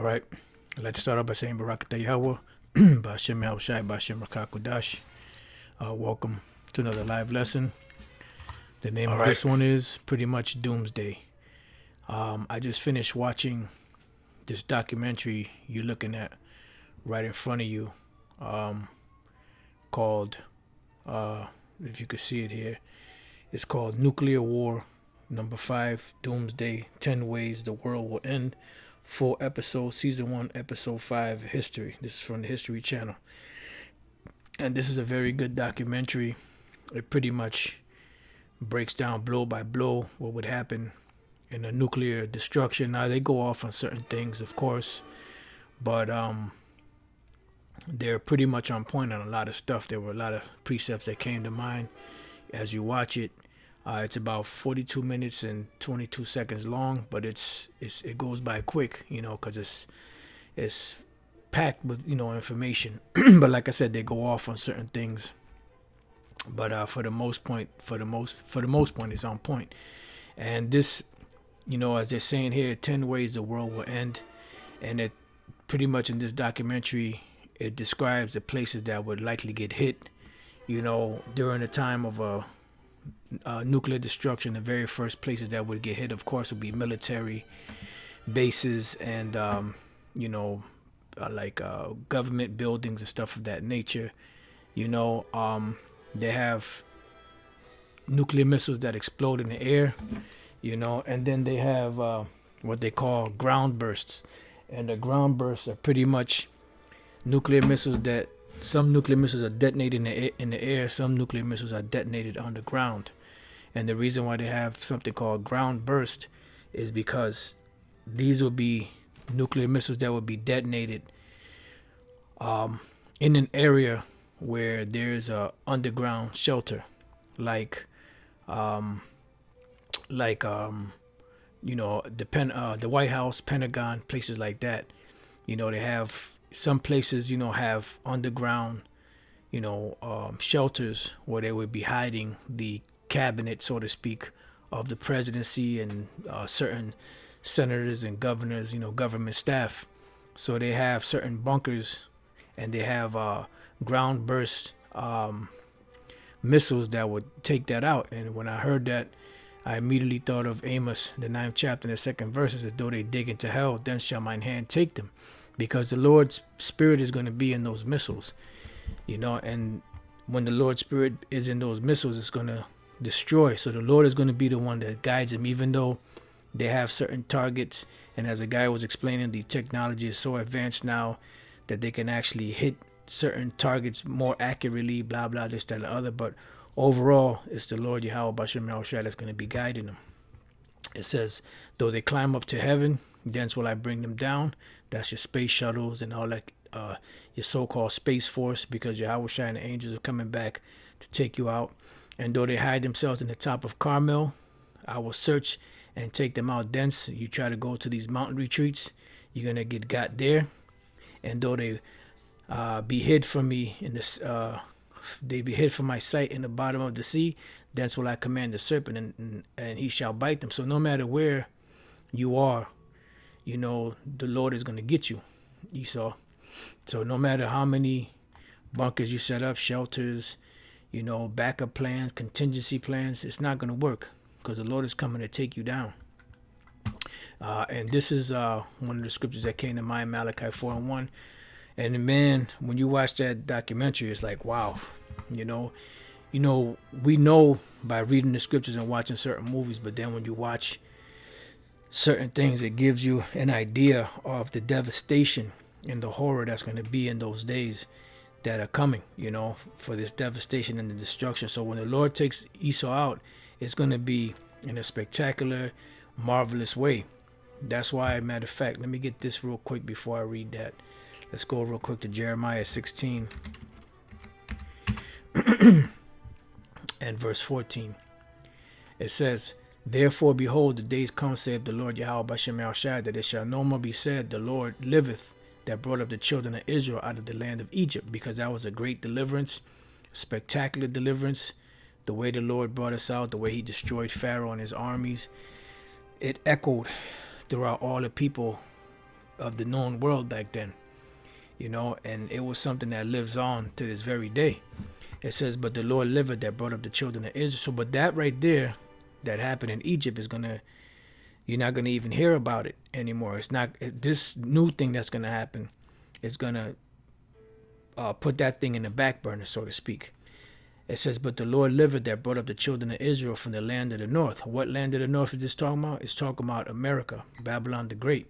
right. I'd like to start off by saying Barakatah Yahweh, Ba'ashem Yahushai, Ba'ashem Rakakudash. Welcome to another live lesson. The name of this one is pretty much Doomsday. I just finished watching this documentary you're looking at right in front of you, called, if you could see it here, it's called Nuclear War Number 5, Doomsday, 10 Ways the World Will End. 4 episodes, Season 1, Episode 5, History. This is from the History Channel. And this is a very good documentary. It pretty much breaks down blow by blow what would happen in a nuclear destruction. Now, they go off on certain things, of course, but they're pretty much on point on a lot of stuff. There were a lot of precepts that came to mind as you watch it. It's about 42 minutes and 22 seconds long, but it goes by quick, because it's packed with information. But like I said, they go off on certain things. But for the most part, it's on point. And this, as they're saying here, 10 ways the world will end, and it pretty much in this documentary it describes the places that would likely get hit, during the time of a nuclear destruction. The very first places that would get hit, of course, would be military bases and government buildings and stuff of that nature. They have nuclear missiles that explode in the air, and then they have what they call ground bursts. And the ground bursts are pretty much nuclear missiles that some nuclear missiles are detonated in the air, some nuclear missiles are detonated on the ground. And the reason why they have something called ground burst is because these will be nuclear missiles that will be detonated in an area where there's a underground shelter, the White House, Pentagon, places like that. They have some places, have underground, shelters where they would be hiding the cabinet, so to speak, of the presidency and certain senators and governors, government staff. So they have certain bunkers, and they have ground burst missiles that would take that out. And when I heard that, I immediately thought of Amos, the 9th chapter, and the 2nd verse, as though they dig into hell, then shall mine hand take them. Because the Lord's Spirit is going to be in those missiles, and when the Lord's Spirit is in those missiles, it's going to destroy. So the Lord is going to be the one that guides them, even though they have certain targets. And as a guy was explaining, the technology is so advanced now that they can actually hit certain targets more accurately, blah, blah, this, that, and the other. But overall, it's the Lord Yahweh B'Shem Yahushua that's going to be guiding them. It says, though they climb up to heaven, thence will I bring them down. That's your space shuttles and all that, your so-called space force, because Yahushua and the angels are coming back to take you out. And though they hide themselves in the top of Carmel, I will search and take them out thence. You try to go to these mountain retreats, you're going to get got there. And though they be hid from me in this, they be hid from my sight in the bottom of the sea, thence will I command the serpent, and he shall bite them. So no matter where you are, the Lord is going to get you, Esau. So no matter how many bunkers you set up, shelters, backup plans, contingency plans, it's not going to work, because the Lord is coming to take you down. And this is one of the scriptures that came to mind, Malachi 4:1. And man, when you watch that documentary, it's like, wow, we know by reading the scriptures and watching certain movies, but then when you watch certain things, it gives you an idea of the devastation and the horror that's going to be in those days that are coming, for this devastation and the destruction. So when the Lord takes Esau out, it's going to be in a spectacular, marvelous way. That's why, matter of fact, let me get this real quick before I read that. Let's go real quick to Jeremiah 16 and verse 14. It says, therefore, behold, the days come, saith the Lord Yahweh B'Shem Yahushua, that it shall no more be said, the Lord liveth, that brought up the children of Israel out of the land of Egypt, because that was a great deliverance, spectacular deliverance. The way the Lord brought us out, the way he destroyed Pharaoh and his armies, it echoed throughout all the people of the known world back then, you know, and it was something that lives on to this very day. It says, but the Lord liveth that brought up the children of Israel. So, but that right there, that happened in Egypt is gonna, you're not gonna even hear about it anymore. It's not this new thing that's gonna happen. It's gonna put that thing in the back burner, so to speak. It says, but the Lord liveth that brought up the children of Israel from the land of the north. What land of the north is this talking about? It's talking about America, Babylon the Great.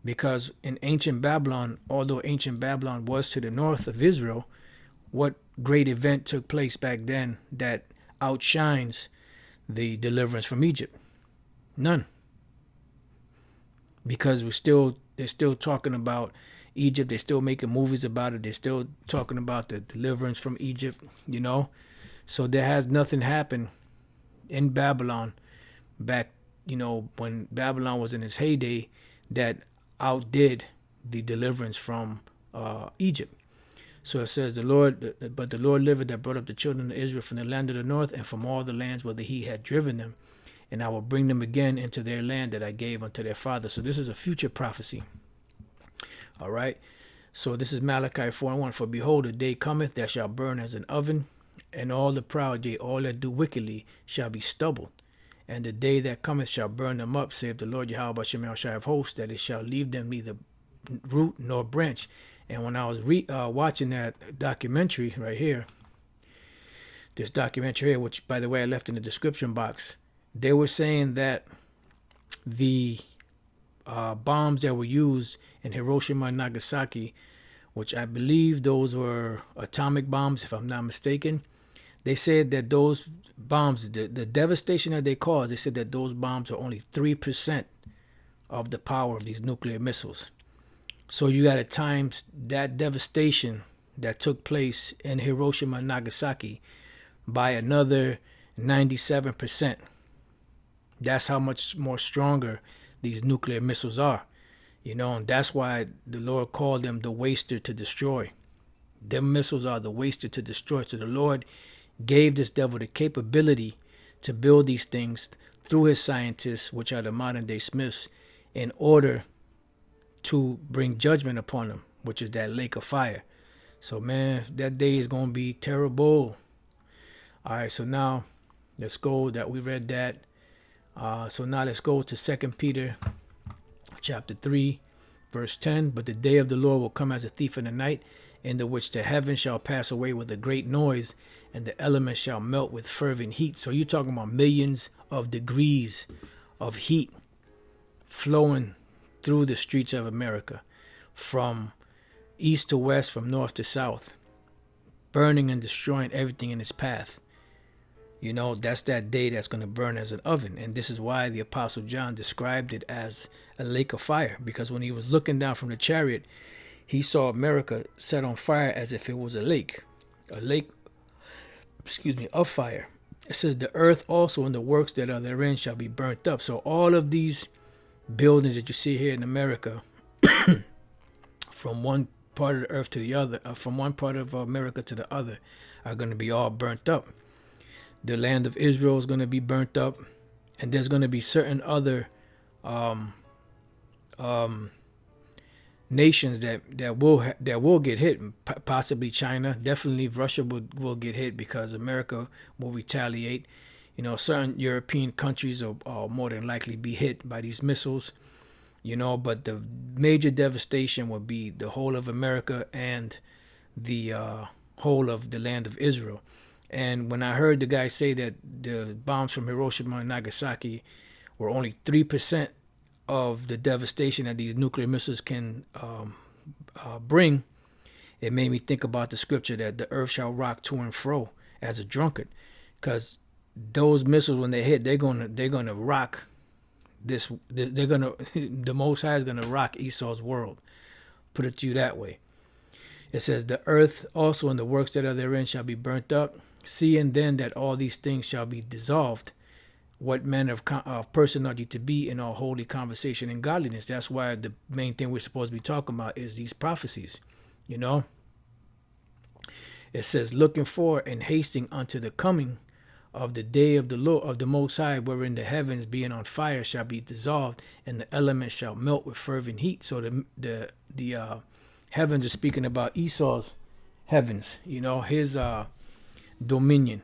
Because in ancient Babylon, although ancient Babylon was to the north of Israel, what great event took place back then that outshines the deliverance from Egypt? None. Because they're still talking about Egypt. They're still making movies about it. They're still talking about the deliverance from Egypt, you know. So there has nothing happened in Babylon back, you know, when Babylon was in its heyday that outdid the deliverance from Egypt. So it says, but the Lord liveth that brought up the children of Israel from the land of the north and from all the lands whither he had driven them. And I will bring them again into their land that I gave unto their fathers. So this is a future prophecy. All right. So this is Malachi 4:1. For behold, a day cometh that shall burn as an oven, and all the proud, yea, all that do wickedly, shall be stubbled. And the day that cometh shall burn them up, saith the Lord Yahweh Shem Shai of hosts, that it shall leave them neither root nor branch. And when I was watching that documentary right here, this documentary here, which, by the way, I left in the description box, they were saying that the bombs that were used in Hiroshima and Nagasaki, which I believe those were atomic bombs, if I'm not mistaken, they said that those bombs, the devastation that they caused, they said that those bombs are only 3% of the power of these nuclear missiles. So you got to times that devastation that took place in Hiroshima and Nagasaki by another 97%. That's how much more stronger these nuclear missiles are, you know, and that's why the Lord called them the waster to destroy. Them missiles are the waster to destroy. So the Lord gave this devil the capability to build these things through his scientists, which are the modern day Smiths, in order to bring judgment upon them, which is that lake of fire. So, man, that day is going to be terrible. All right, so now let's go. That we read that. So now let's go to 2 Peter chapter 3, verse 10. But the day of the Lord will come as a thief in the night, in the which the heavens shall pass away with a great noise, and the elements shall melt with fervent heat. So you're talking about millions of degrees of heat flowing through the streets of America, from east to west, from north to south, burning and destroying everything in its path. You know, that's that day that's going to burn as an oven. And this is why the Apostle John described it as a lake of fire, because when he was looking down from the chariot, he saw America set on fire as if it was a lake of fire. It says the earth also and the works that are therein shall be burnt up. So all of these buildings that you see here in America, from one part of the earth to the other, from one part of America to the other, are going to be all burnt up. The land of Israel is going to be burnt up, and there's going to be certain other nations that will get hit. Possibly China, definitely Russia will get hit, because America will retaliate. You know, certain European countries will more than likely be hit by these missiles, you know, but the major devastation will be the whole of America and the whole of the land of Israel. And when I heard the guy say that the bombs from Hiroshima and Nagasaki were only 3% of the devastation that these nuclear missiles can bring, it made me think about the scripture that the earth shall rock to and fro as a drunkard, because those missiles, when they hit, they're gonna rock this. The Most High is gonna rock Esau's world. Put it to you that way. It says the earth also and the works that are therein shall be burnt up. Seeing then that all these things shall be dissolved, what manner of person ought you to be in all holy conversation and godliness? That's why the main thing we're supposed to be talking about is these prophecies. You know, it says looking for and hasting unto the coming of the day of the Lord of the Most High, wherein the heavens being on fire shall be dissolved, and the elements shall melt with fervent heat. So the heavens is speaking about Esau's heavens, his dominion.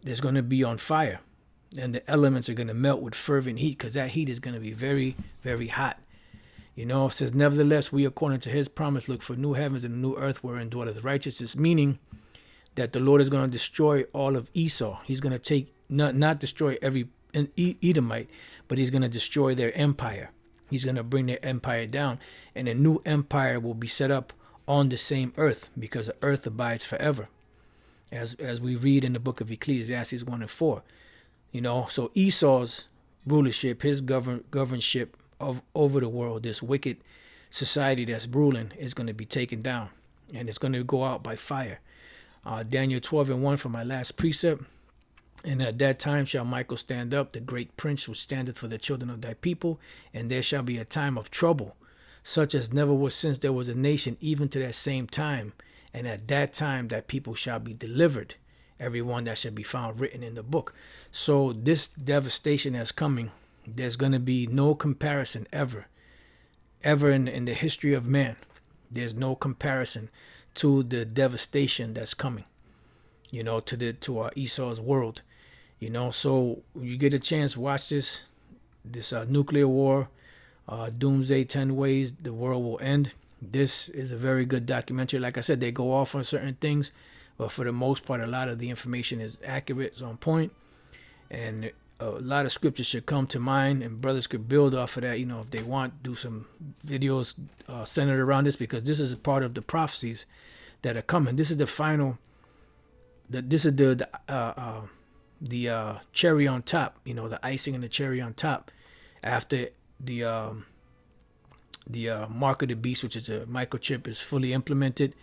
That's going to be on fire, and the elements are going to melt with fervent heat, because that heat is going to be very, very hot. It says, nevertheless, we, according to his promise, look for new heavens and a new earth wherein dwelleth righteousness, meaning that the Lord is going to destroy all of Esau. He's going to take, not destroy every Edomite, but he's going to destroy their empire. He's going to bring their empire down, and a new empire will be set up on the same earth, because the earth abides forever, as we read in the book of Ecclesiastes 1 and 4. So Esau's rulership, his governship over the world, this wicked society that's ruling, is going to be taken down, and it's going to go out by fire. Daniel 12 and 1 for my last precept. And at that time shall Michael stand up, the great prince which standeth for the children of thy people, and there shall be a time of trouble, such as never was since there was a nation, even to that same time. And at that time that people shall be delivered, every one that shall be found written in the book. So this devastation that's coming, there's going to be no comparison ever in the history of man. There's no comparison to the devastation that's coming, to our Esau's world. So when you get a chance, watch this nuclear war, Doomsday, 10 Ways the World Will End. This is a very good documentary. Like I said, they go off on certain things, but for the most part, a lot of the information is accurate, it's on point, and a lot of scripture should come to mind, and brothers could build off of that, if they want, do some videos centered around this, because this is a part of the prophecies that are coming. This is the final, this is the cherry on top, the icing and the cherry on top, after the mark of the beast, which is a microchip, is fully implemented,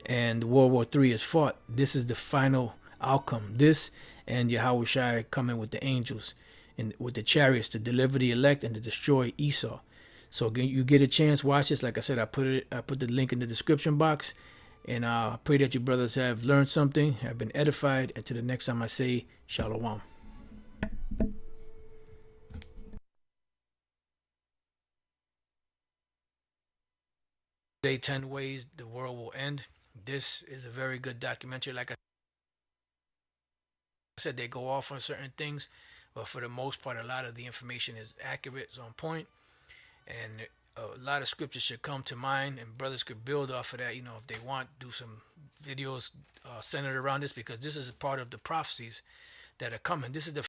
and World War III is fought. This is the final outcome. This and Yahweh Shai coming with the angels and with the chariots to deliver the elect and to destroy Esau. So you get a chance, watch this. Like I said, I put the link in the description box, and I pray that you brothers have learned something, have been edified. Until the next time I say Shalom. Day 10 Ways the World Will End. This is a very good documentary. Like I said, they go off on certain things, but for the most part, a lot of the information is accurate, it's on point, and a lot of scripture should come to mind, and brothers could build off of that, if they want, do some videos centered around this, because this is a part of the prophecies that are coming. This is the